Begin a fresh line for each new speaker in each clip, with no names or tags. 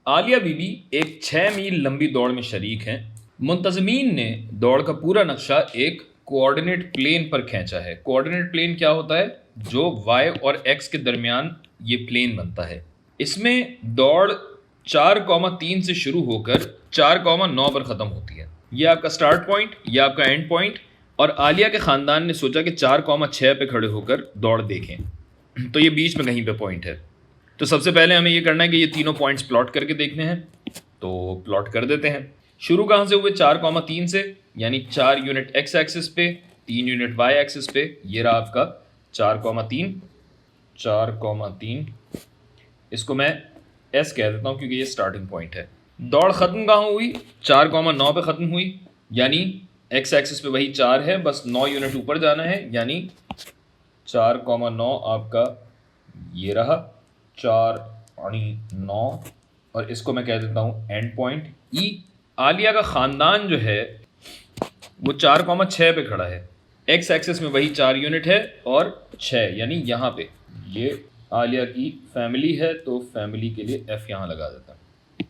आलिया बीबी एक 6 मील लंबी दौड़ में शरीक हैं। मुंतजमीन ने दौड़ का पूरा नक्शा एक कोऑर्डिनेट प्लेन पर खींचा है। कोऑर्डिनेट प्लेन क्या होता है? जो वाई और एक्स के दरमियान ये प्लेन बनता है। इसमें दौड़ 4,3 से शुरू होकर 4,9 पर ख़त्म होती है। ये आपका स्टार्ट पॉइंट, ये आपका एंड पॉइंट। और आलिया के ख़ानदान ने सोचा कि 4,6 पे खड़े होकर दौड़ देखें, तो ये बीच में कहीं पे पॉइंट है। तो सबसे पहले हमें ये करना है कि ये तीनों पॉइंट्स प्लॉट करके देखने हैं। तो प्लॉट कर देते हैं। शुरू कहाँ से हुए? 4,3 से, यानी 4 यूनिट एक्स एक्सिस पे, 3 यूनिट वाई एक्सिस पे। ये रहा आपका 4,3, 4,3। इसको मैं एस कह देता हूँ क्योंकि ये स्टार्टिंग पॉइंट है। दौड़ ख़त्म कहाँ हुई? 4,9 पे ख़त्म हुई, यानी एक्स एक्सिस पे वही 4 है, बस 9 यूनिट ऊपर जाना है, यानी 4,9 आपका ये रहा 4,9। और इसको मैं कह देता हूँ एंड पॉइंट ई। आलिया का ख़ानदान जो है वो 4,6 पे खड़ा है। एक्स एक्सिस में वही 4 यूनिट है और 6, यानी यहाँ पे ये आलिया की फैमिली है, तो फैमिली के लिए एफ यहाँ लगा देता है।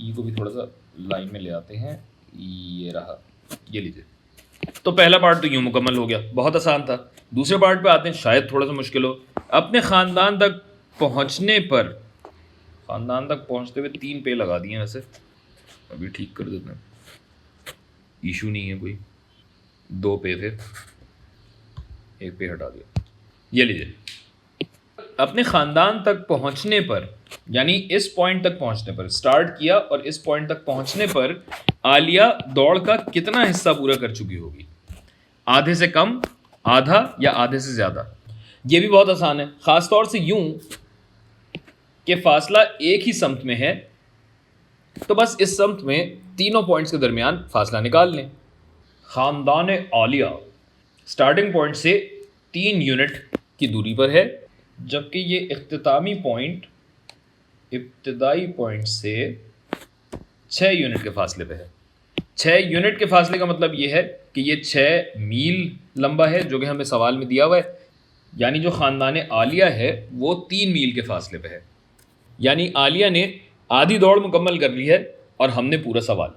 ई को भी थोड़ा सा लाइन में ले आते हैं। ये रहा, ये लीजिए। तो पहला पार्ट तो यूँ मुकम्मल हो गया, बहुत आसान था। दूसरे पार्ट पे आते हैं, शायद थोड़ा सा मुश्किल हो। अपने ख़ानदान तक पहुँचने पर, ख़ानदान तक पहुँचते हुए 3 पे लगा दिए, वैसे अभी ठीक कर देते हैं, इशू नहीं है कोई। 2 पे थे, 1 पे हटा दिया। ये लीजिए, अपने ख़ानदान तक पहुँचने पर, यानी इस पॉइंट तक पहुँचने पर स्टार्ट किया और इस पॉइंट तक पहुँचने पर आलिया दौड़ का कितना हिस्सा पूरा कर चुकी होगी? आधे से कम, आधा या आधे से ज़्यादा? ये भी बहुत आसान है, ख़ास तौर से यूं कि फासला एक ही समत में है, तो बस इस समत में तीनों पॉइंट्स के दरमियान फासला निकाल लें। ख़ानदान आलिया स्टार्टिंग पॉइंट से 3 यूनिट की दूरी पर है, जबकि ये इख्तितामी पॉइंट इब्तदाई पॉइंट से 6 यूनिट के फासले पे है। 6 यूनिट के फासले का मतलब ये है कि ये 6 मील लंबा है, जो कि हमें सवाल में दिया हुआ है। यानी जो ख़ानदान आलिया है वो 3 मील के फासले पे है। यानी आलिया ने आधी दौड़ मुकम्मल कर ली है और हमने पूरा सवाल।